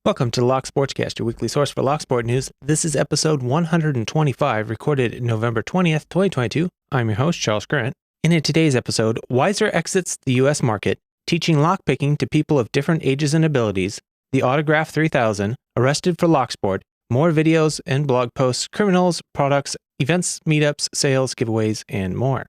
Welcome to the Locksportscast, your weekly source for Locksport news. This is episode 125, recorded November 20th, 2022. I'm your host, Charles Grant. And in today's episode, Weiser exits the U.S. market, teaching lockpicking to people of different ages and abilities, the Autograph 3000, arrested for Locksport, more videos and blog posts, criminals, products, events, meetups, sales, giveaways, and more.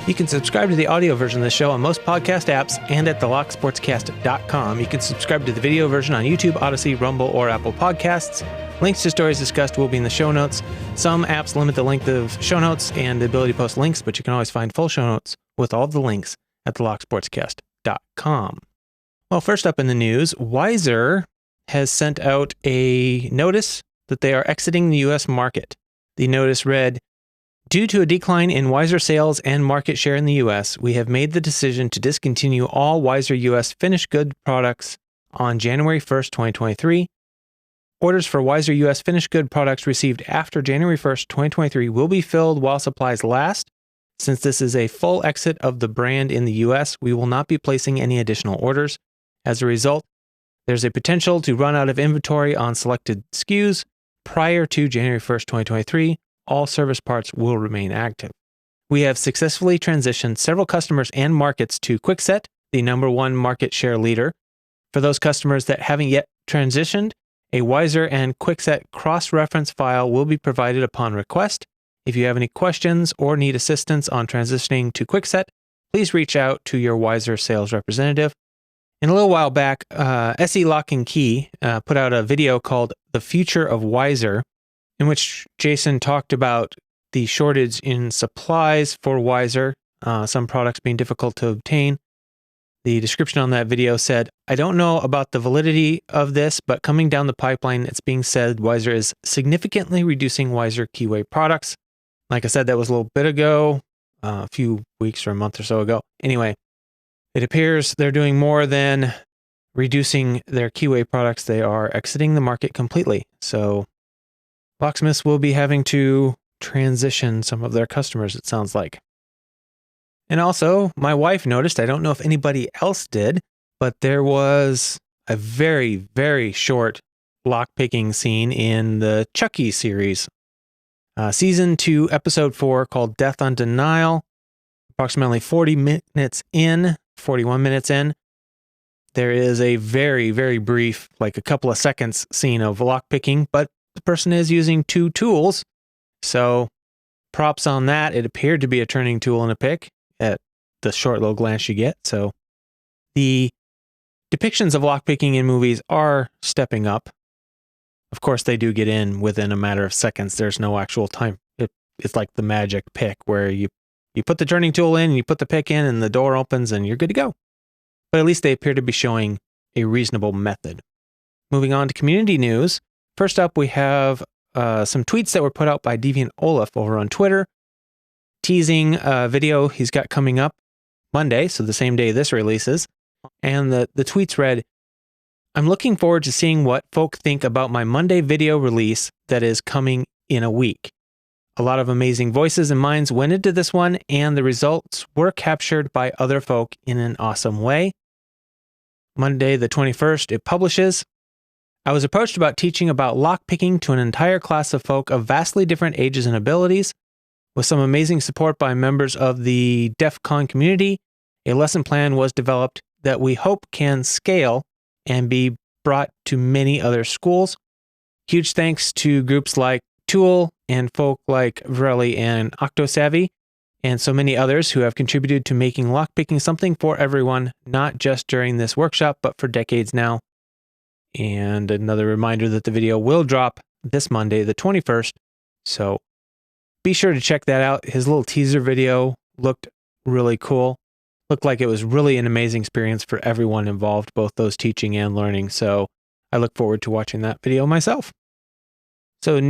You can subscribe to the audio version of the show on most podcast apps and at thelocksportscast.com. You can subscribe to the video version on YouTube, Odyssey, Rumble, or Apple Podcasts. Links to stories discussed will be in the show notes. Some apps limit the length of show notes and the ability to post links, but you can always find full show notes with all of the links at thelocksportscast.com. Well, first up in the news, Weiser has sent out a notice that they are exiting the U.S. market. The notice read, "Due to a decline in Weiser sales and market share in the U.S., we have made the decision to discontinue all Weiser U.S. finished good products on January 1st, 2023. Orders for Weiser U.S. finished good products received after January 1st, 2023 will be filled while supplies last. Since this is a full exit of the brand in the U.S., we will not be placing any additional orders. As a result, there's a potential to run out of inventory on selected SKUs prior to January 1st, 2023. All service parts will remain active. We have successfully transitioned several customers and markets to Kwikset, the #1 market share leader. For those customers that haven't yet transitioned, a Weiser and Kwikset cross-reference file will be provided upon request. If you have any questions or need assistance on transitioning to Kwikset, please reach out to your Weiser sales representative. And a little while back, SE Lock and Key put out a video called The Future of Weiser, in which Jason talked about the shortage in supplies for Weiser, some products being difficult to obtain. The description on that video said, "I don't know about the validity of this, but coming down the pipeline, it's being said Weiser is significantly reducing Weiser keyway products." Like I said, that was a little bit ago, a few weeks or a month or so ago. Anyway, it appears they're doing more than reducing their keyway products. They are exiting the market completely. So Locksmiths will be having to transition some of their customers, it sounds like. And also, my wife noticed, I don't know if anybody else did, but there was a very, very short lockpicking scene in the Chucky series. Season 2, Episode 4, called Death on Denial. Approximately 41 minutes in, there is a very, very brief, like a couple of seconds scene of lockpicking, but the person is using two tools, so props on that. It appeared to be a turning tool and a pick at the short little glance you get. So the depictions of lockpicking in movies are stepping up. Of course, they do get in within a matter of seconds. There's no actual time. It's like the magic pick where you put the turning tool in, and you put the pick in, and the door opens, and you're good to go. But at least they appear to be showing a reasonable method. Moving on to community news. First up, we have some tweets that were put out by Deviant Olaf over on Twitter, teasing a video he's got coming up Monday, so the same day this releases. And the tweets read, "I'm looking forward to seeing what folk think about my Monday video release that is coming in a week. A lot of amazing voices and minds went into this one, and the results were captured by other folk in an awesome way. Monday the 21st, it publishes. I was approached about teaching about lockpicking to an entire class of folk of vastly different ages and abilities. With some amazing support by members of the DEF CON community, a lesson plan was developed that we hope can scale and be brought to many other schools. Huge thanks to groups like Tool and folk like Vreli and Octosavvy, and so many others who have contributed to making lockpicking something for everyone, not just during this workshop, but for decades now." And another reminder that the video will drop this Monday, the 21st. So be sure to check that out. His little teaser video looked really cool. Looked like it was really an amazing experience for everyone involved, both those teaching and learning. So I look forward to watching that video myself. So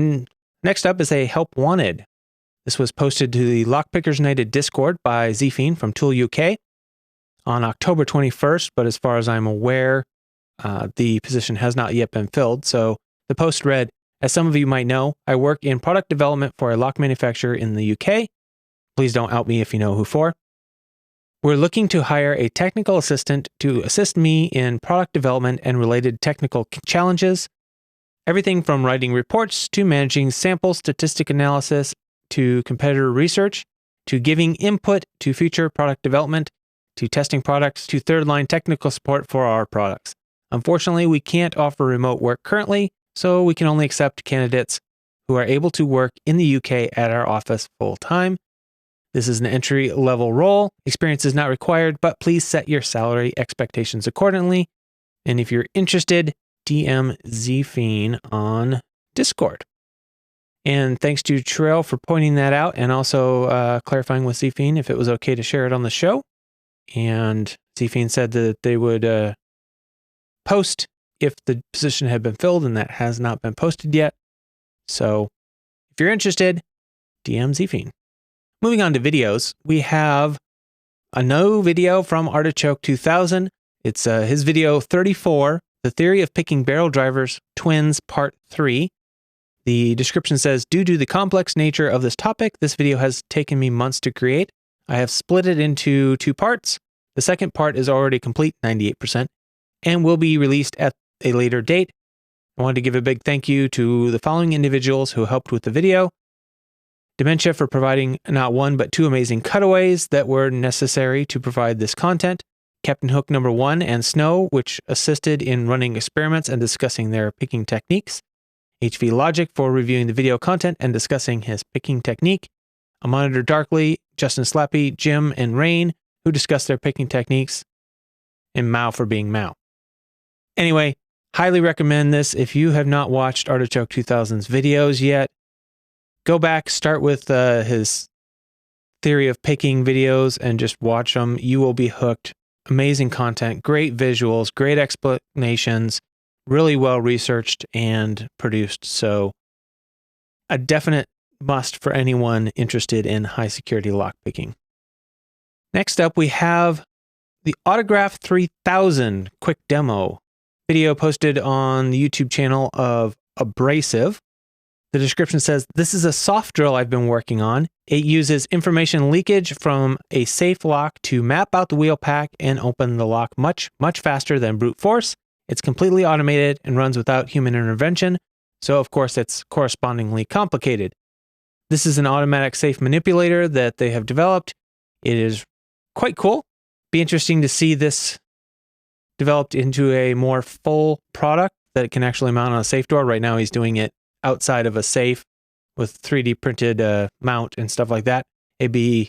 next up is a Help Wanted. This was posted to the Lockpickers United Discord by ZIEH-FIX from Tool UK on October 21st, but as far as I'm aware, the position has not yet been filled. So the post read, as some of you might know, I work in product development for a lock manufacturer in the UK. Please don't out me if you know who for. We're looking to hire a technical assistant to assist me in product development and related technical challenges. Everything from writing reports to managing sample statistic analysis to competitor research to giving input to future product development to testing products to third-line technical support for our products. Unfortunately, we can't offer remote work currently, so we can only accept candidates who are able to work in the UK at our office full-time. This is an entry-level role. Experience is not required, but please set your salary expectations accordingly. And if you're interested, DM ZIEH-FIX on Discord. And thanks to Trail for pointing that out and also clarifying with ZIEH-FIX if it was okay to share it on the show. And ZIEH-FIX said that they would post if the position had been filled, and that has not been posted yet. So if you're interested, DM ZIEH-FIX. Moving on to videos, we have a new video from Artichoke 2000. It's his video 34, The Theory of Picking Barrel Drivers Twins Part 3. The description says, due to the complex nature of this topic, this video has taken me months to create. I have split it into 2 parts. The second part is already complete, 98%, and will be released at a later date. I wanted to give a big thank you to the following individuals who helped with the video. Dementia for providing not 1 but 2 amazing cutaways that were necessary to provide this content. Captain Hook number 1 and Snow, which assisted in running experiments and discussing their picking techniques. HV Logic for reviewing the video content and discussing his picking technique. A Monitor Darkly, Justin Slappy, Jim, and Rain, who discussed their picking techniques. And Mao for being Mao. Anyway, highly recommend this. If you have not watched Artichoke 2000's videos yet, go back, start with his theory of picking videos and just watch them. You will be hooked. Amazing content, great visuals, great explanations, really well researched and produced. So a definite must for anyone interested in high security lockpicking. Next up, we have the Autograph 3000 quick demo video posted on the YouTube channel of Abrasive. The description says, this is a soft drill I've been working on. It uses information leakage from a safe lock to map out the wheel pack and open the lock much, much faster than brute force. It's completely automated and runs without human intervention, so of course it's correspondingly complicated. This is an automatic safe manipulator that they have developed. It is quite cool. Be interesting to see this developed into a more full product that it can actually mount on a safe door. Right now he's doing it outside of a safe with 3D printed mount and stuff like that. It'd be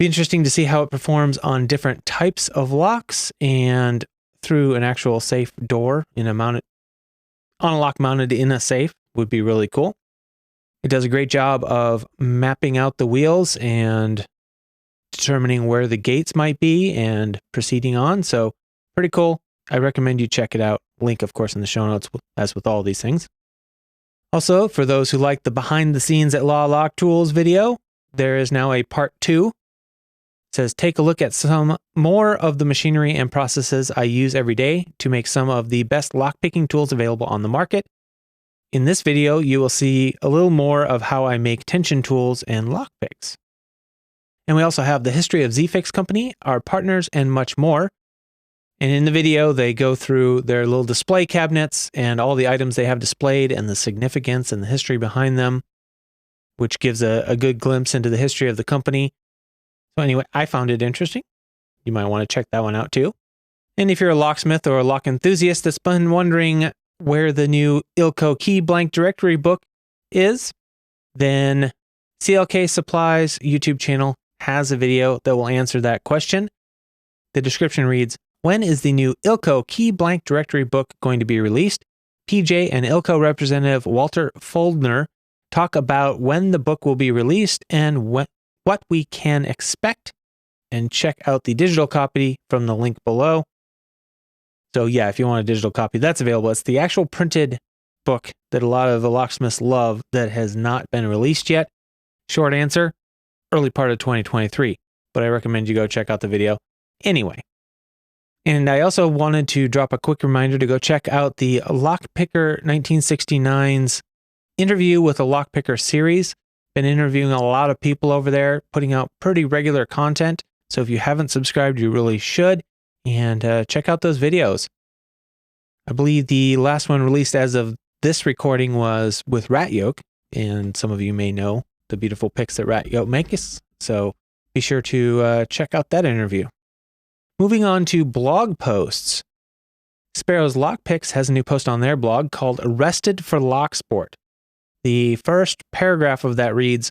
interesting to see how it performs on different types of locks and through an actual safe door in a lock mounted in a safe would be really cool. It does a great job of mapping out the wheels and determining where the gates might be and proceeding on. So pretty cool. I recommend you check it out. Link, of course, in the show notes, as with all these things. Also, for those who like the behind the scenes at Law Lock Tools video, there is now a part 2. It says, take a look at some more of the machinery and processes I use every day to make some of the best lockpicking tools available on the market. In this video, you will see a little more of how I make tension tools and lockpicks. And we also have the history of ZIEH-FIX company, our partners, and much more. And in the video, they go through their little display cabinets and all the items they have displayed and the significance and the history behind them, which gives a good glimpse into the history of the company. So anyway, I found it interesting. You might want to check that one out too. And if you're a locksmith or a lock enthusiast that's been wondering where the new ILco key blank directory book is, then CLK Supply's YouTube channel has a video that will answer that question. The description reads, when is the new ILco key blank directory book going to be released? PJ and ILco representative Walter Foldner talk about when the book will be released and what we can expect, and check out the digital copy from the link below. So yeah, if you want a digital copy, that's available. It's the actual printed book that a lot of the locksmiths love that has not been released yet. Short answer, early part of 2023, but I recommend you go check out the video anyway. And I also wanted to drop a quick reminder to go check out the Lockpicker 1969's interview with a Lockpicker series. Been interviewing a lot of people over there, putting out pretty regular content. So if you haven't subscribed, you really should. And check out those videos. I believe the last one released as of this recording was with Rat Yolk. And some of you may know the beautiful picks that Rat Yolk makes. So be sure to check out that interview. Moving on to blog posts. Sparrow's Lockpicks has a new post on their blog called Arrested for Locksport. The first paragraph of that reads,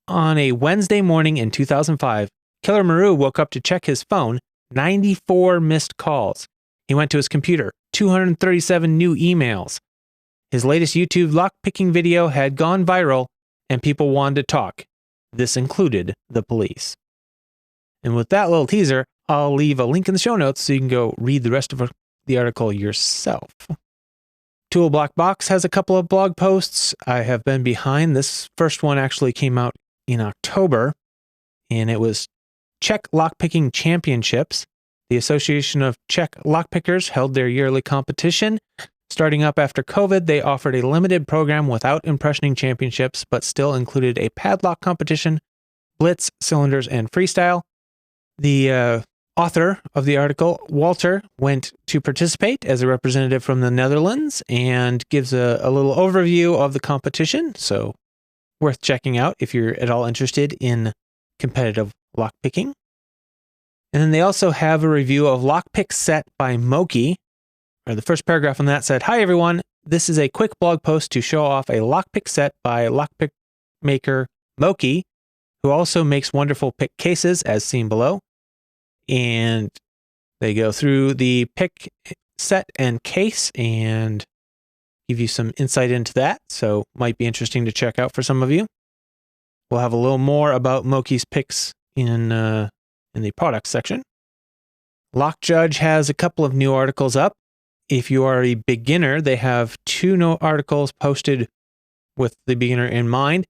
on a Wednesday morning in 2005, Killer Maru woke up to check his phone, 94 missed calls. He went to his computer, 237 new emails. His latest YouTube lockpicking video had gone viral, and people wanted to talk. This included the police. And with that little teaser, I'll leave a link in the show notes so you can go read the rest of the article yourself. Tool Block Box has a couple of blog posts. I have been behind. This first one actually came out in October, and it was Czech Lockpicking Championships. The Association of Czech Lockpickers held their yearly competition. Starting up after COVID, they offered a limited program without impressioning championships, but still included a padlock competition, blitz, cylinders, and freestyle. The author of the article, Walter, went to participate as a representative from the Netherlands and gives a little overview of the competition, so worth checking out if you're at all interested in competitive lockpicking. And then they also have a review of Lockpick Set by Moki. The first paragraph on that said, "Hi everyone, this is a quick blog post to show off a lockpick set by lockpick maker Moki, who also makes wonderful pick cases as seen below." And they go through the pick set and case and give you some insight into that, so might be interesting to check out for some of you. We'll have a little more about Moki's picks in the products section. Lock Judge has a couple of new articles up. If you are a beginner, they have 2 new articles posted with the beginner in mind.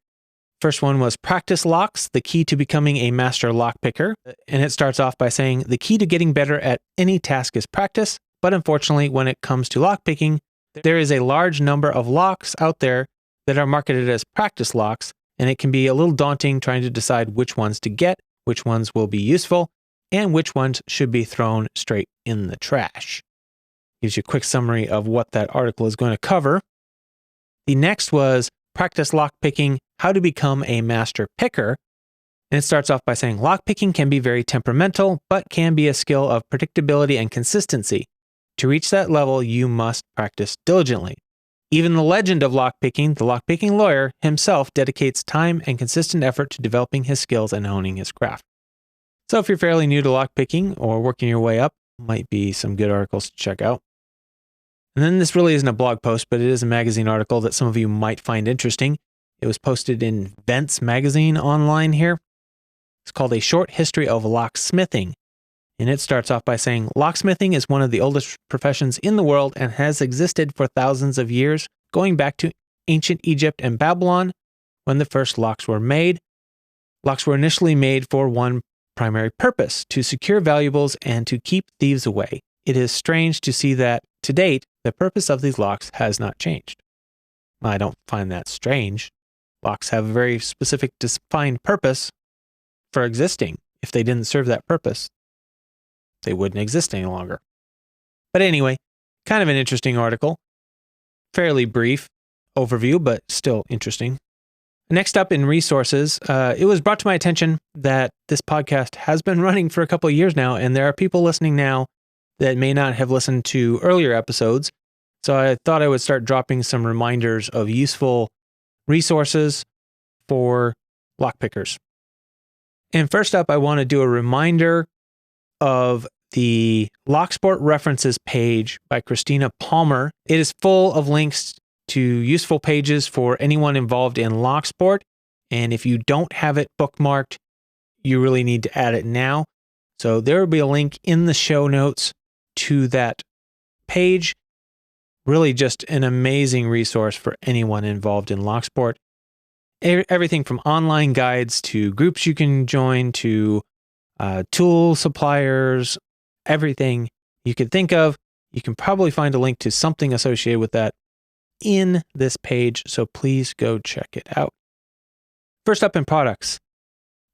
First one was Practice Locks, the key to becoming a master lockpicker. And it starts off by saying, the key to getting better at any task is practice, but unfortunately, when it comes to lockpicking, there is a large number of locks out there that are marketed as practice locks, and it can be a little daunting trying to decide which ones to get, which ones will be useful, and which ones should be thrown straight in the trash. Gives you a quick summary of what that article is going to cover. The next was Practice Lockpicking, How to Become a Master Picker. And it starts off by saying, lockpicking can be very temperamental, but can be a skill of predictability and consistency. To reach that level, you must practice diligently. Even the legend of lockpicking, the lockpicking lawyer himself, dedicates time and consistent effort to developing his skills and honing his craft. So if you're fairly new to lockpicking or working your way up, might be some good articles to check out. And then this really isn't a blog post, but it is a magazine article that some of you might find interesting. It was posted in Vents magazine online here. It's called A Short History of Locksmithing. And it starts off by saying, locksmithing is one of the oldest professions in the world and has existed for thousands of years, going back to ancient Egypt and Babylon when the first locks were made. Locks were initially made for one primary purpose, to secure valuables and to keep thieves away. It is strange to see that, to date, the purpose of these locks has not changed. I don't find that strange. Locks have a very specific, defined purpose for existing. If they didn't serve that purpose, they wouldn't exist any longer. But anyway, kind of an interesting article. Fairly brief overview, but still interesting. Next up in resources, it was brought to my attention that this podcast has been running for a couple of years now, and there are people listening now that may not have listened to earlier episodes. So I thought I would start dropping some reminders of useful resources for lockpickers. And first up, I want to do a reminder of the Locksport References page by Christina Palmer. It is full of links to useful pages for anyone involved in Locksport. And if you don't have it bookmarked, you really need to add it now. So there will be a link in the show notes to that page. Really just an amazing resource for anyone involved in Locksport. Everything from online guides to groups you can join to tool suppliers, everything you could think of. You can probably find a link to something associated with that in this page, so please go check it out. First up in products,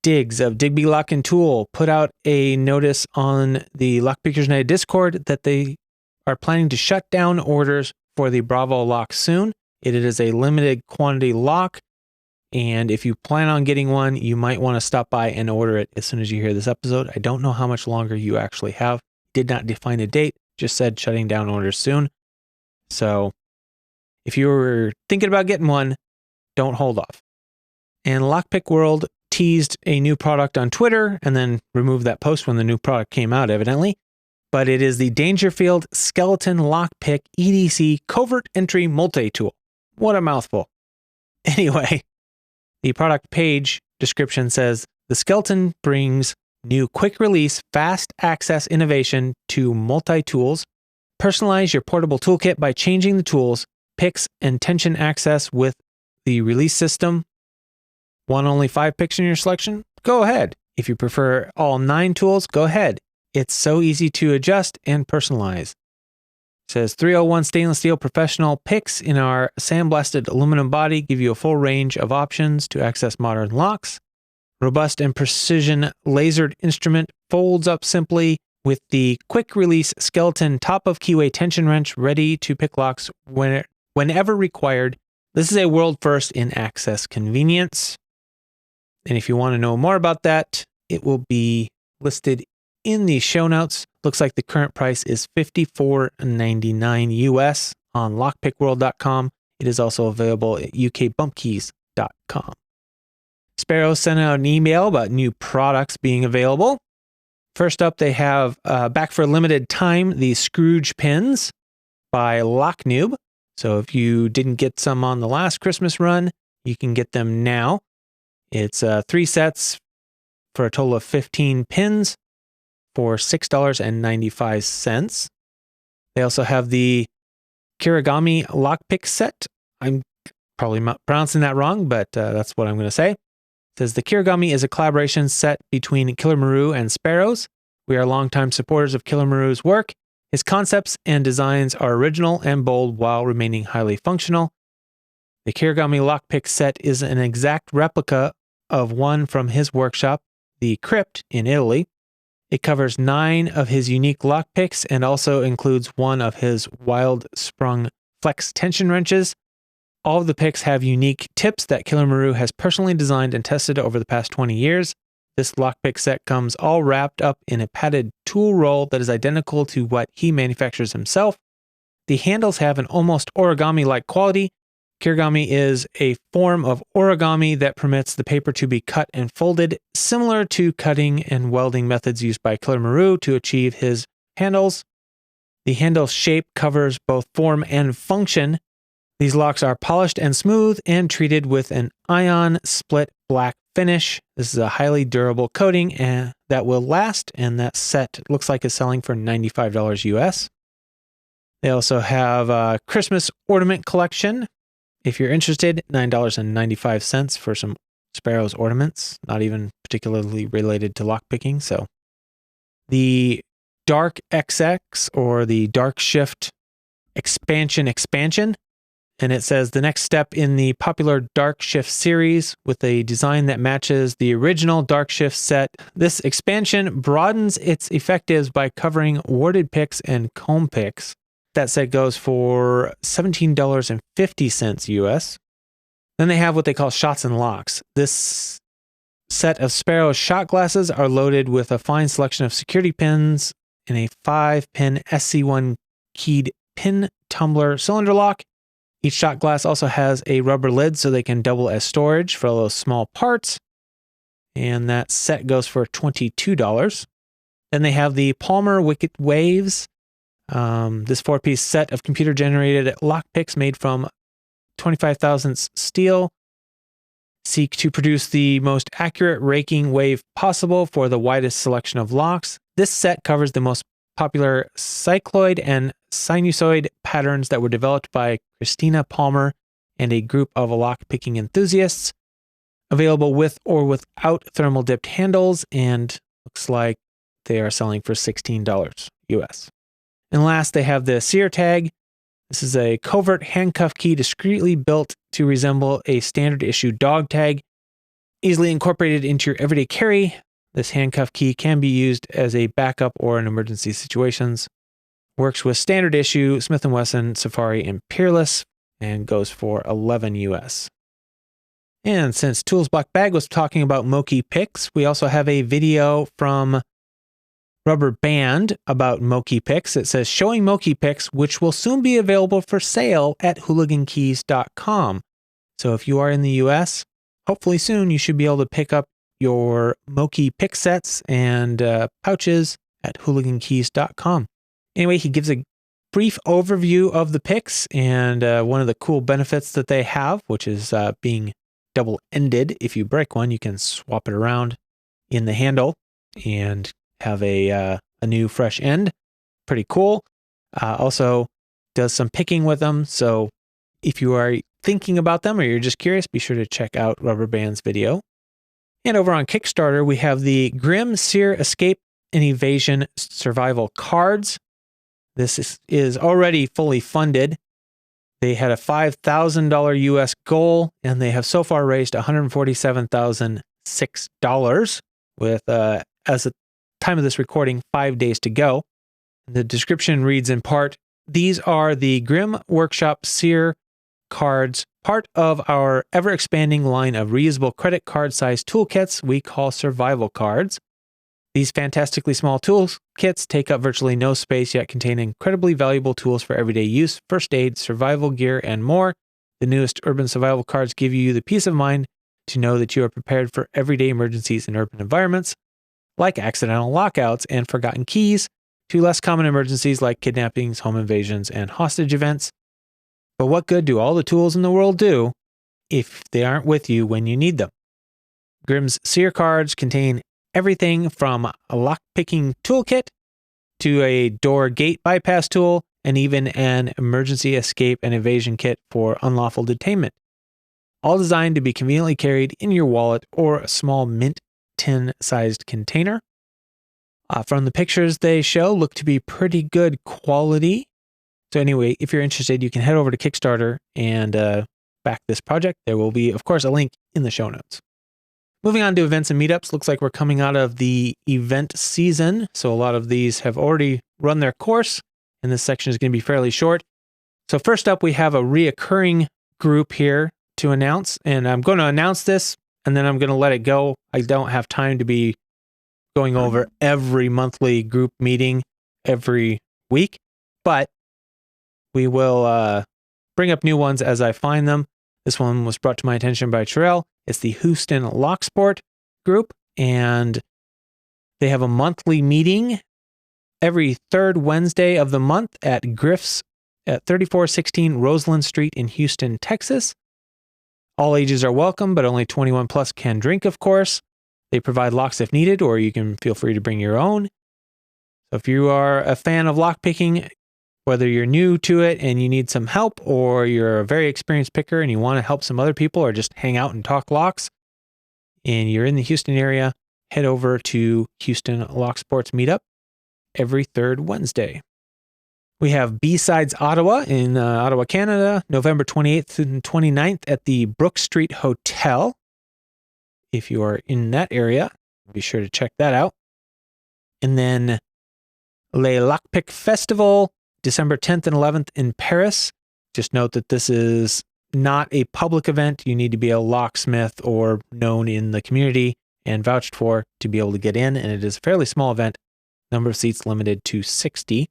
Diggs of Digby Lock and Tool put out a notice on the Lockpickers United Discord that they are planning to shut down orders for the Bravo lock soon. It is a limited quantity lock, and if you plan on getting one, you might want to stop by and order it as soon as you hear this episode. I don't know how much longer you actually have. Did not define a date, just said shutting down orders soon. So if you were thinking about getting one, don't hold off. And Lockpick World teased a new product on Twitter and then removed that post when the new product came out, evidently. But it is the Dangerfield Skeleton Lockpick EDC Covert Entry Multi-Tool. What a mouthful. Anyway, the product page description says, the Skeleton brings new quick-release, fast-access innovation to multi-tools. Personalize your portable toolkit by changing the tools, picks, and tension access with the release system. Want only 5 picks in your selection? Go ahead. If you prefer all 9 tools, go ahead. It's so easy to adjust and personalize. It says 301 stainless steel professional picks in our sandblasted aluminum body give you a full range of options to access modern locks. Robust and precision lasered instrument folds up simply with the quick release skeleton top of keyway tension wrench ready to pick locks whenever required. This is a world first in access convenience. And if you want to know more about that, it will be listed in the show notes. Looks like the current price is $54.99 US on lockpickworld.com. It is also available at ukbumpkeys.com. Sparrow sent out an email about new products being available. First up, they have back for a limited time the Scrooge pins by Locknoob. So if you didn't get some on the last Christmas run, you can get them now. It's 3 sets for a total of 15 pins for $6.95. They also have the Kirigami Lockpick set. I'm probably pronouncing that wrong, but that's what I'm going to say. It says the Kirigami is a collaboration set between Killer Maru and Sparrows. We are longtime supporters of Killer Maru's work. His concepts and designs are original and bold while remaining highly functional. The Kirigami Lockpick set is an exact replica of one from his workshop, the Crypt in Italy. It covers 9 of his unique lockpicks and also includes one of his wild sprung flex tension wrenches. All of the picks have unique tips that Killer Maru has personally designed and tested over the past 20 years. This lockpick set comes all wrapped up in a padded tool roll that is identical to what he manufactures himself. The handles have an almost origami-like quality. Kirigami is a form of origami that permits the paper to be cut and folded, similar to cutting and welding methods used by Killer Maru to achieve his handles. The handle shape covers both form and function. These locks are polished and smooth and treated with an ion split black finish. This is a highly durable coating that will last, and that set looks like it's selling for $95 US. They also have a Christmas ornament collection. If you're interested, $9.95 for some Sparrows ornaments, not even particularly related to lockpicking. So the Dark XX or the Dark Shift expansion, and it says the next step in the popular Dark Shift series with a design that matches the original Dark Shift set. This expansion broadens its effectives by covering warded picks and comb picks. That set goes for $17.50 US. Then they have what they call shots and locks. This set of Sparrow shot glasses are loaded with a fine selection of security pins in a 5-pin SC1 keyed pin tumbler cylinder lock. Each shot glass also has a rubber lid so they can double as storage for those small parts. And that set goes for $22. Then they have the Palmer Wicked Waves. This 4-piece set of computer-generated lockpicks made from 25 thousandths steel seek to produce the most accurate raking wave possible for the widest selection of locks. This set covers the most popular cycloid and sinusoid patterns that were developed by Christina Palmer and a group of lockpicking enthusiasts. Available with or without thermal dipped handles, and looks like they are selling for $16 US. And last, they have the sear tag. This is a covert handcuff key discreetly built to resemble a standard issue dog tag. Easily incorporated into your everyday carry, this handcuff key can be used as a backup or in emergency situations. Works with standard issue, Smith & Wesson, Safari, and Peerless, and goes for $11 US. And since Tools Black Bag was talking about Moki picks, we also have a video from Rubber Band about Moki picks. It says, showing Moki picks, which will soon be available for sale at hooligankeys.com. So if you are in the US, hopefully soon you should be able to pick up your Moki pick sets and pouches at hooligankeys.com. Anyway, he gives a brief overview of the picks and one of the cool benefits that they have, which is being double-ended. If you break one, you can swap it around in the handle and have a new fresh end. Pretty cool. Also does some picking with them. So if you are thinking about them or you're just curious, be sure to check out Rubber Band's video. And over on Kickstarter, we have the Grim Sear Escape and Evasion Survival cards. This is already fully funded. They had a $5,000 US goal, and they have so far raised $147,006 with, as the time of this recording, 5 days to go. The description reads in part, these are the Grim Workshop Sear cards, part of our ever-expanding line of reusable credit card-sized toolkits we call survival cards. These fantastically small toolkits take up virtually no space, yet contain incredibly valuable tools for everyday use, first aid, survival gear, and more. The newest urban survival cards give you the peace of mind to know that you are prepared for everyday emergencies in urban environments, like accidental lockouts and forgotten keys, to less common emergencies like kidnappings, home invasions, and hostage events. But what good do all the tools in the world do if they aren't with you when you need them? Grimm's Sear cards contain everything from a lockpicking toolkit to a door gate bypass tool and even an emergency escape and evasion kit for unlawful detainment. All designed to be conveniently carried in your wallet or a small mint tin-sized container. From the pictures they show, look to be pretty good quality. So anyway, if you're interested, you can head over to Kickstarter and back this project. There will be, of course, a link in the show notes. Moving on to events and meetups, looks like we're coming out of the event season. So a lot of these have already run their course, and this section is going to be fairly short. So first up, we have a reoccurring group here to announce, and I'm going to announce this, and then I'm going to let it go. I don't have time to be going over every monthly group meeting every week, but we will bring up new ones as I find them. This one was brought to my attention by Terrell. It's the Houston Locksport group, and they have a monthly meeting every third Wednesday of the month at Griff's at 3416 Roseland Street in Houston, Texas. All ages are welcome, but only 21 plus can drink, of course. They provide locks if needed, or you can feel free to bring your own. So if you are a fan of lockpicking, whether you're new to it and you need some help, or you're a very experienced picker and you want to help some other people or just hang out and talk locks, and you're in the Houston area, head over to Houston Locksports Meetup every third Wednesday. We have B-Sides Ottawa in Ottawa, Canada, November 28th and 29th at the Brook Street Hotel. If you are in that area, be sure to check that out. And then Le Lockpick Festival, December 10th and 11th in Paris. Just note that this is not a public event. You need to be a locksmith or known in the community and vouched for to be able to get in, and it is a fairly small event. Number of seats limited to 60.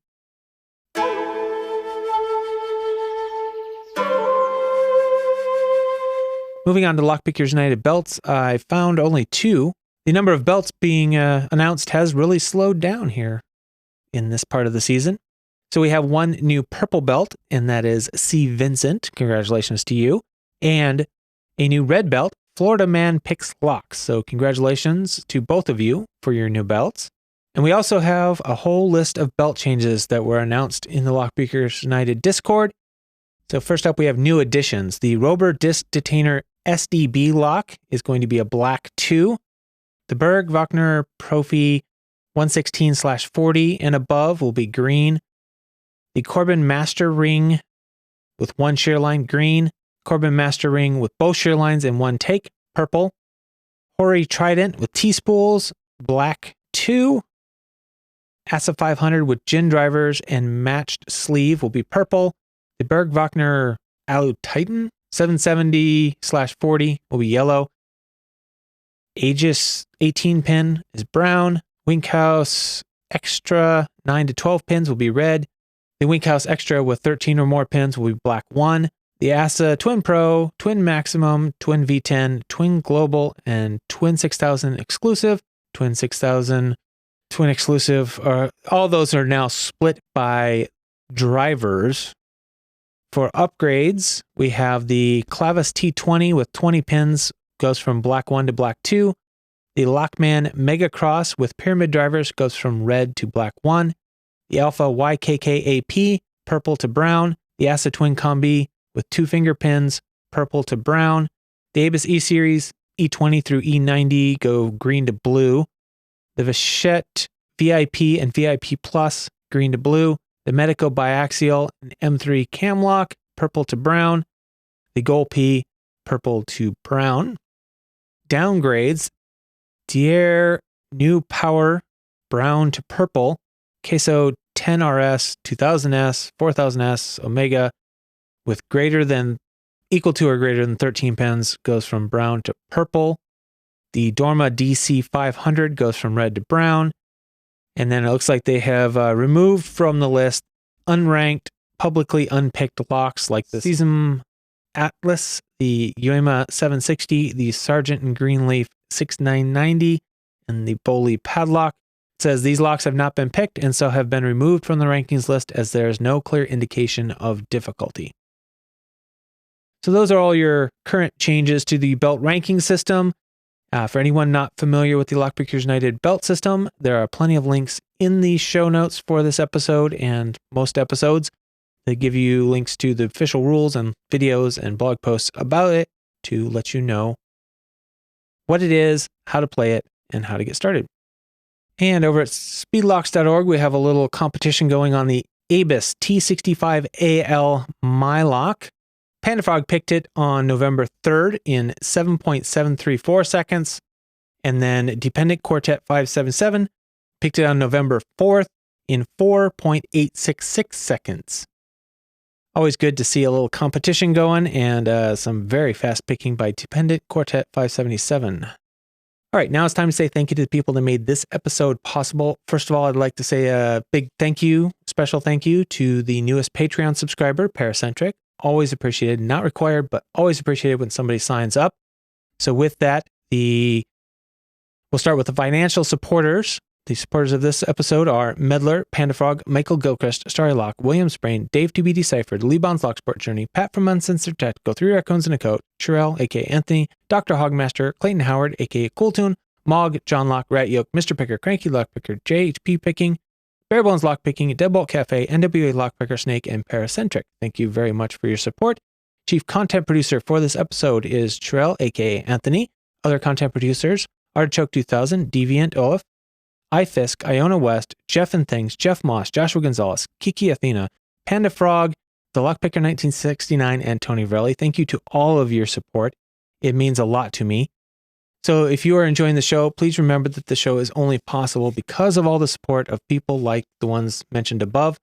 Moving on to Lockpickers United belts, I found only 2. The number of belts being announced has really slowed down here in this part of the season. So we have one new purple belt, and that is C. Vincent. Congratulations to you. And a new red belt, Florida Man Picks Locks. So congratulations to both of you for your new belts. And we also have a whole list of belt changes that were announced in the Lockpickers United Discord. So first up, we have new additions. The Rober Disc Detainer SDB lock is going to be a black 2. The Berg Wagner Profi 116/40 and above will be green. The Corbin Master Ring with one shear line, green. Corbin Master Ring with both shear lines in one take, purple. Hori Trident with T-spools, black 2. Asa 500 with gin drivers and matched sleeve will be purple. The Berg-Wagner Alu Titan 770/40 will be yellow. Aegis 18 pin is brown. Winkhouse Extra 9 to 12 pins will be red. The Winkhouse Extra with 13 or more pins will be black 1. The Asa Twin Pro, Twin Maximum, Twin V10, Twin Global, and Twin 6000 Exclusive, Twin 6000, Twin Exclusive, all those are now split by drivers. For upgrades, we have the Clavis T20 with 20 pins, goes from black 1 to black 2. The Lockman Mega Cross with pyramid drivers goes from red to black 1. The Alpha YKK-AP, purple to brown. The Asa Twin Combi with 2 finger pins, purple to brown. The Abus E-Series, E20 through E90 go green to blue. The Vachette VIP and VIP Plus, green to blue. The Medico Biaxial and M3 Camlock, purple to brown. The Gold P, purple to brown. Downgrades, Dier New Power, brown to purple. Queso 10RS, 2000S, 4000S, Omega, with equal to or greater than 13 pins, goes from brown to purple. The Dorma DC 500 goes from red to brown. And then it looks like they have removed from the list unranked, publicly unpicked locks like the Sesam Atlas, the Uema 760, the Sargent and Greenleaf 6990, and the Bowley Padlock. It says these locks have not been picked and so have been removed from the rankings list as there is no clear indication of difficulty. So those are all your current changes to the belt ranking system. For anyone not familiar with the Lockpickers United belt system, there are plenty of links in the show notes for this episode and most episodes that give you links to the official rules and videos and blog posts about it to let you know what it is, how to play it, and how to get started. And over at speedlocks.org, we have a little competition going on the Abus T65AL MyLock. PandaFrog picked it on November 3rd in 7.734 seconds. And then Dependent Quartet 577 picked it on November 4th in 4.866 seconds. Always good to see a little competition going and some very fast picking by Dependent Quartet 577. All right, now it's time to say thank you to the people that made this episode possible. First of all, I'd like to say a big thank you, special thank you to the newest Patreon subscriber, Paracentric. Always appreciated, not required, but always appreciated when somebody signs up. So with that, we'll start with the financial supporters. The supporters of this episode are Medler, PandaFrog, Michael Gilchrist, Starrylock, William Sprain, Dave to be Deciphered, Lee Bond's Locksport Journey, Pat from Uncensored Tactical, 3 Raccoons and a Coat, Sherelle, aka Anthony, Dr. Hogmaster, Clayton Howard, aka Cooltoon, Mog, John Locke, Rat Yoke, Mr. Picker, Cranky Lockpicker, JHP Picking, Barebones Lockpicking, Deadbolt Cafe, NWA Lockpicker Snake, and Paracentric. Thank you very much for your support. Chief content producer for this episode is Sherelle, aka Anthony. Other content producers, Artichoke 2000, Deviant Olaf, iFisk, Iona West, Jeff and Things, Jeff Moss, Joshua Gonzalez, Kiki Athena, Panda Frog, The Lockpicker 1969, and Tony Vrelli. Thank you to all of your support. It means a lot to me. So if you are enjoying the show, please remember that the show is only possible because of all the support of people like the ones mentioned above.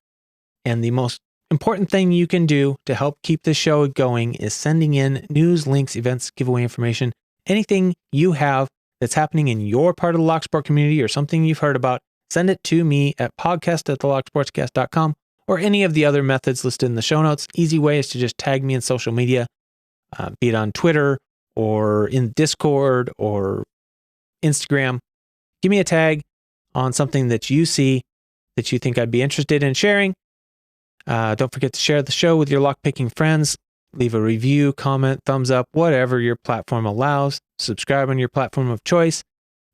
And the most important thing you can do to help keep this show going is sending in news, links, events, giveaway information, anything you have that's happening in your part of the Locksport community or something you've heard about. Send it to me at podcast@thelocksportscast.com or any of the other methods listed in the show notes. Easy way is to just tag me in social media, be it on Twitter or in Discord or Instagram. Give me a tag on something that you see that you think I'd be interested in sharing. Don't forget to share the show with your lockpicking friends. Leave a review, comment, thumbs up, whatever your platform allows. Subscribe on your platform of choice.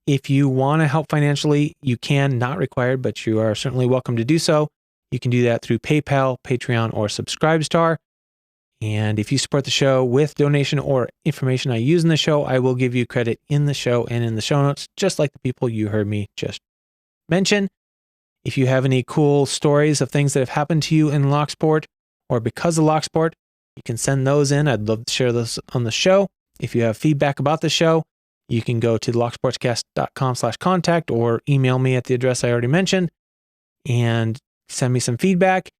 If you want to help financially, you can, not required, but you are certainly welcome to do so. You can do that through PayPal, Patreon, or Subscribestar. And if you support the show with donation or information I use in the show, I will give you credit in the show and in the show notes, just like the people you heard me just mention. If you have any cool stories of things that have happened to you in Locksport or because of Locksport, you can send those in. I'd love to share those on the show. If you have feedback about the show, you can go to locksportscast.com/contact or email me at the address I already mentioned and send me some feedback.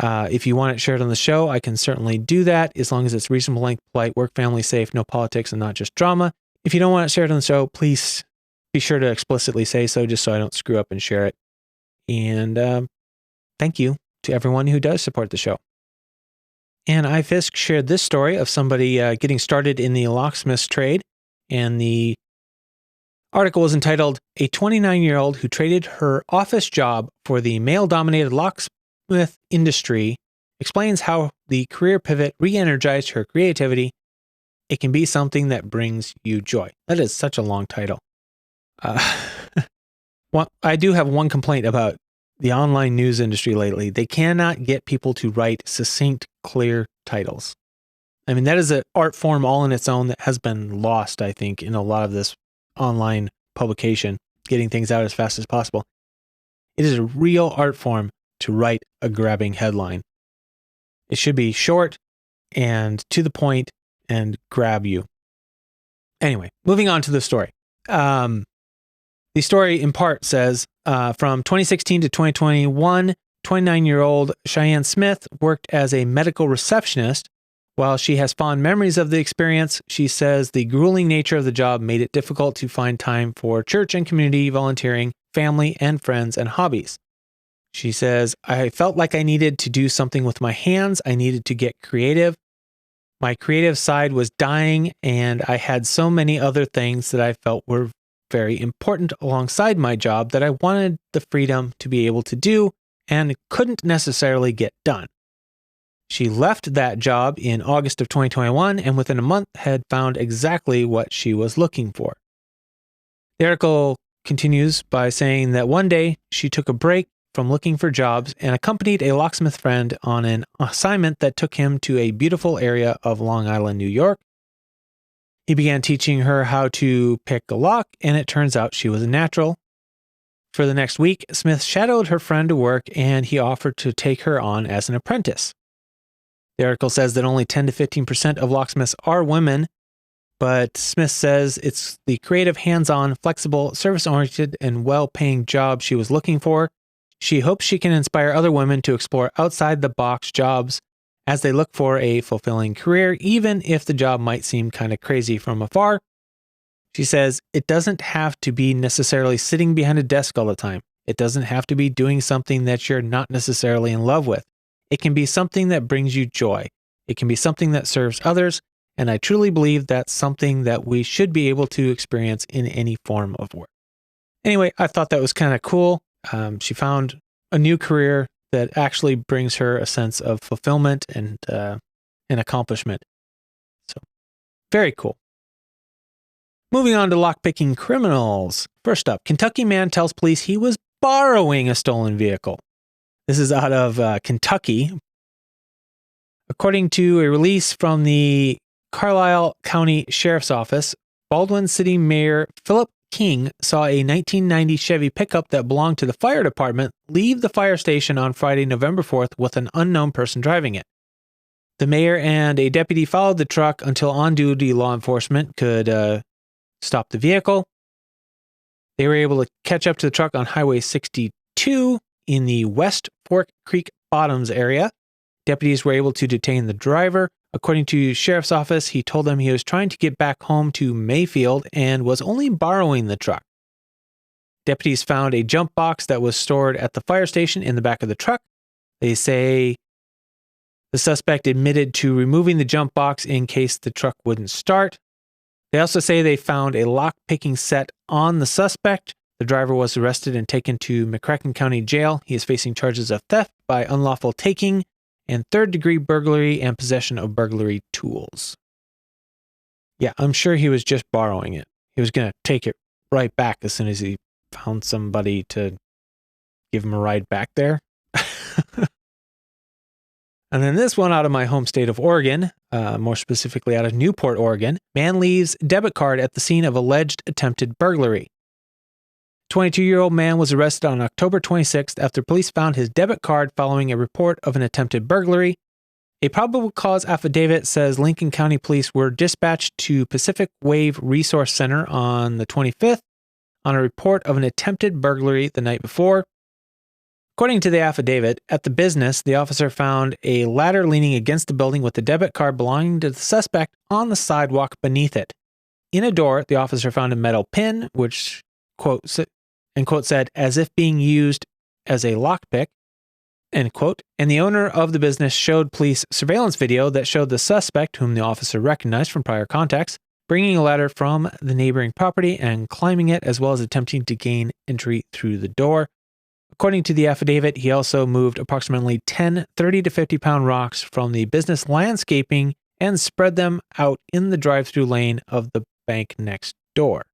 If you want it shared on the show, I can certainly do that as long as it's reasonable length, polite, work, family, safe, no politics, and not just drama. If you don't want it shared on the show, please be sure to explicitly say so just so I don't screw up and share it. And thank you to everyone who does support the show. And iFisk shared this story of somebody getting started in the locksmith trade. And the article was entitled, "A 29-year-old who traded her office job for the male-dominated locksmith industry explains how the career pivot re-energized her creativity. It can be something that brings you joy." That is such a long title. I do have one complaint about the online news industry lately. They cannot get people to write succinct, clear titles. I mean, that is an art form all in its own that has been lost, I think, in a lot of this online publication, getting things out as fast as possible. It is a real art form to write a grabbing headline. It should be short and to the point and grab you. Anyway, moving on to the story. The story in part says, from 2016 to 2021, 29-year-old Cheyenne Smith worked as a medical receptionist. While she has fond memories of the experience, she says the grueling nature of the job made it difficult to find time for church and community volunteering, family and friends, and hobbies. She says, "I felt like I needed to do something with my hands. I needed to get creative. My creative side was dying, and I had so many other things that I felt were very important alongside my job that I wanted the freedom to be able to do and couldn't necessarily get done." She left that job in August of 2021 and within a month had found exactly what she was looking for. The article continues by saying that one day she took a break from looking for jobs and accompanied a locksmith friend on an assignment that took him to a beautiful area of Long Island, New York. He began teaching her how to pick a lock, and it turns out she was a natural. For the next week, Smith shadowed her friend to work, and he offered to take her on as an apprentice. The article says that only 10 to 15% of locksmiths are women, but Smith says it's the creative, hands-on, flexible, service-oriented, and well-paying job she was looking for. She hopes she can inspire other women to explore outside-the-box jobs as they look for a fulfilling career, even if the job might seem kind of crazy from afar. She says, "It doesn't have to be necessarily sitting behind a desk all the time. It doesn't have to be doing something that you're not necessarily in love with. It can be something that brings you joy. It can be something that serves others, and I truly believe that's something that we should be able to experience in any form of work." Anyway, I thought that was kind of cool. She found a new career that actually brings her a sense of fulfillment and accomplishment. So, very cool. Moving on to lockpicking criminals. First up, Kentucky man tells police he was borrowing a stolen vehicle. This is out of Kentucky. According to a release from the Carlisle County Sheriff's Office, Baldwin City Mayor Philip King saw a 1990 Chevy pickup that belonged to the fire department leave the fire station on Friday, November 4th with an unknown person driving it. The mayor and a deputy followed the truck until on-duty law enforcement could stop the vehicle. They were able to catch up to the truck on Highway 62 in the West Fork Creek Bottoms area. Deputies were able to detain the driver. According to Sheriff's Office, he told them he was trying to get back home to Mayfield and was only borrowing the truck. Deputies found a jump box that was stored at the fire station in the back of the truck. They say the suspect admitted to removing the jump box in case the truck wouldn't start. They also say they found a lock-picking set on the suspect. The driver was arrested and taken to McCracken County Jail. He is facing charges of theft by unlawful taking and third-degree burglary and possession of burglary tools. Yeah, I'm sure he was just borrowing it. He was going to take it right back as soon as he found somebody to give him a ride back there. And then this one out of my home state of Oregon, more specifically out of Newport, Oregon. Man leaves debit card at the scene of alleged attempted burglary. 22-year-old man was arrested on October 26th after police found his debit card following a report of an attempted burglary. A probable cause affidavit says Lincoln County Police were dispatched to Pacific Wave Resource Center on the 25th on a report of an attempted burglary the night before. According to the affidavit, at the business, the officer found a ladder leaning against the building with the debit card belonging to the suspect on the sidewalk beneath it. In a door, the officer found a metal pin, which, quote, said, as if being used as a lockpick, end quote, and the owner of the business showed police surveillance video that showed the suspect, whom the officer recognized from prior contacts, bringing a ladder from the neighboring property and climbing it, as well as attempting to gain entry through the door. According to the affidavit, he also moved approximately 10 30 to 50-pound rocks from the business landscaping and spread them out in the drive-through lane of the bank next door.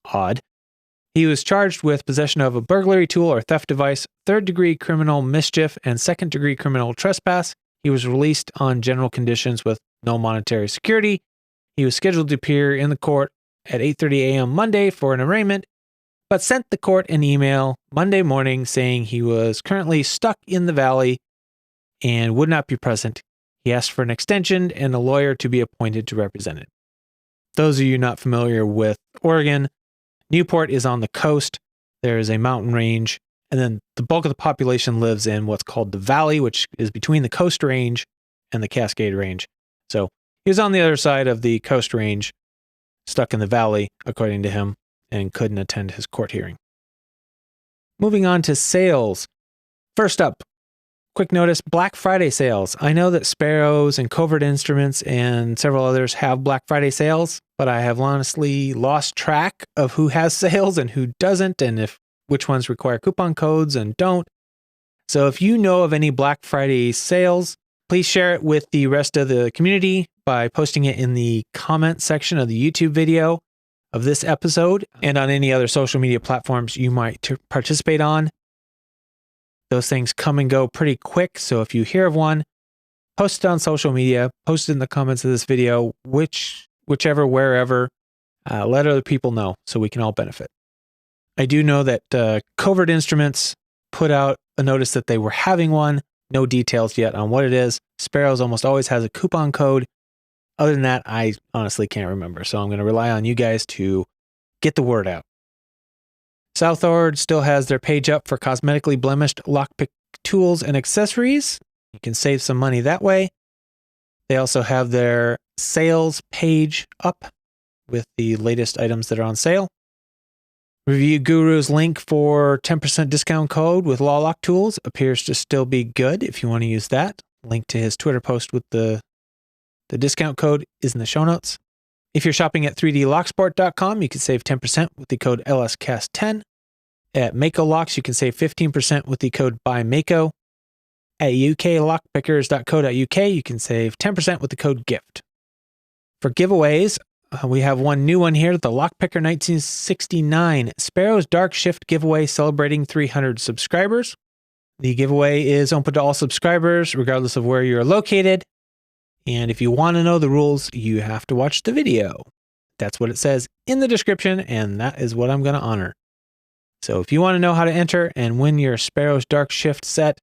Odd. He was charged with possession of a burglary tool or theft device, third-degree criminal mischief, and second-degree criminal trespass. He was released on general conditions with no monetary security. He was scheduled to appear in the court at 8:30 a.m. Monday for an arraignment, but sent the court an email Monday morning saying he was currently stuck in the valley and would not be present. He asked for an extension and a lawyer to be appointed to represent him. Those of you not familiar with Oregon, Newport is on the coast. There is a mountain range, and then the bulk of the population lives in what's called the valley, which is between the Coast Range and the Cascade Range. So he was on the other side of the Coast Range, stuck in the valley, according to him, and couldn't attend his court hearing. Moving on to sales. First up, quick notice, Black Friday sales. I know that Sparrows and Covert Instruments and several others have Black Friday sales, but I have honestly lost track of who has sales and who doesn't, and which ones require coupon codes and don't. So if you know of any Black Friday sales, please share it with the rest of the community by posting it in the comment section of the YouTube video of this episode and on any other social media platforms you might participate on. Those things come and go pretty quick, so if you hear of one, post it on social media, post it in the comments of this video, whichever, wherever, let other people know so we can all benefit. I do know that Covert Instruments put out a notice that they were having one, no details yet on what it is. Sparrows almost always has a coupon code. Other than that, I honestly can't remember, so I'm going to rely on you guys to get the word out. Southord still has their page up for cosmetically blemished lockpick tools and accessories. You can save some money that way. They also have their sales page up with the latest items that are on sale. Review Guru's link for 10% discount code with Law Lock tools appears to still be good if you want to use that. Link to his Twitter post with the discount code is in the show notes. If you're shopping at 3dlocksport.com, you can save 10% with the code LSCast10. At Mako Locks, you can save 15% with the code BYMAKO. At uklockpickers.co.uk, you can save 10% with the code GIFT. For giveaways, we have one new one here, the Lockpicker 1969 Sparrow's Dark Shift giveaway celebrating 300 subscribers. The giveaway is open to all subscribers, regardless of where you're located. And if you want to know the rules, you have to watch the video. That's what it says in the description, and that is what I'm going to honor. So if you want to know how to enter and win your Sparrow's Dark Shift set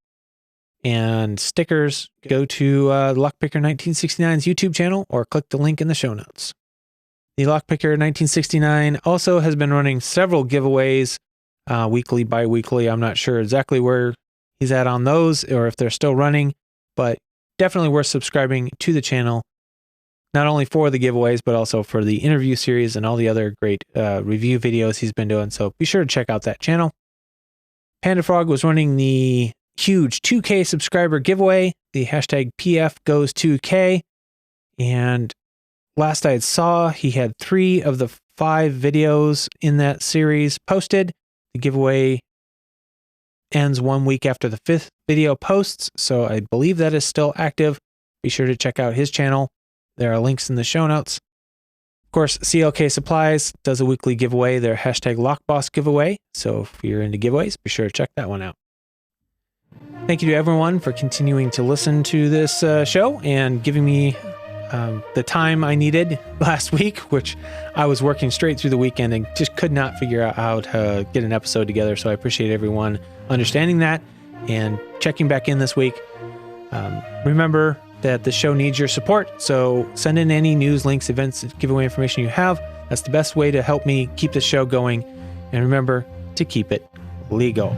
and stickers, go to Lockpicker 1969's YouTube channel or click the link in the show notes. The Lockpicker 1969 also has been running several giveaways, weekly, bi-weekly. I'm not sure exactly where he's at on those or if they're still running, but definitely worth subscribing to the channel, not only for the giveaways, but also for the interview series and all the other great review videos he's been doing. So be sure to check out that channel. Panda Frog was running the huge 2K subscriber giveaway. The hashtag PF goes 2K. And last I saw, he had 3 of the 5 videos in that series posted. The giveaway ends 1 week after the 5th video posts, so I believe that is still active. Be sure to check out his channel. There are links in the show notes. Of course, CLK Supplies does a weekly giveaway, their hashtag LockBoss giveaway. So if you're into giveaways, be sure to check that one out. Thank you to everyone for continuing to listen to this show and giving me the time I needed last week, which I was working straight through the weekend and just could not figure out how to get an episode together. So I appreciate everyone understanding that and checking back in this week. Remember that the show needs your support. So send in any news, links, events, giveaway information you have. That's the best way to help me keep the show going. And remember to keep it legal.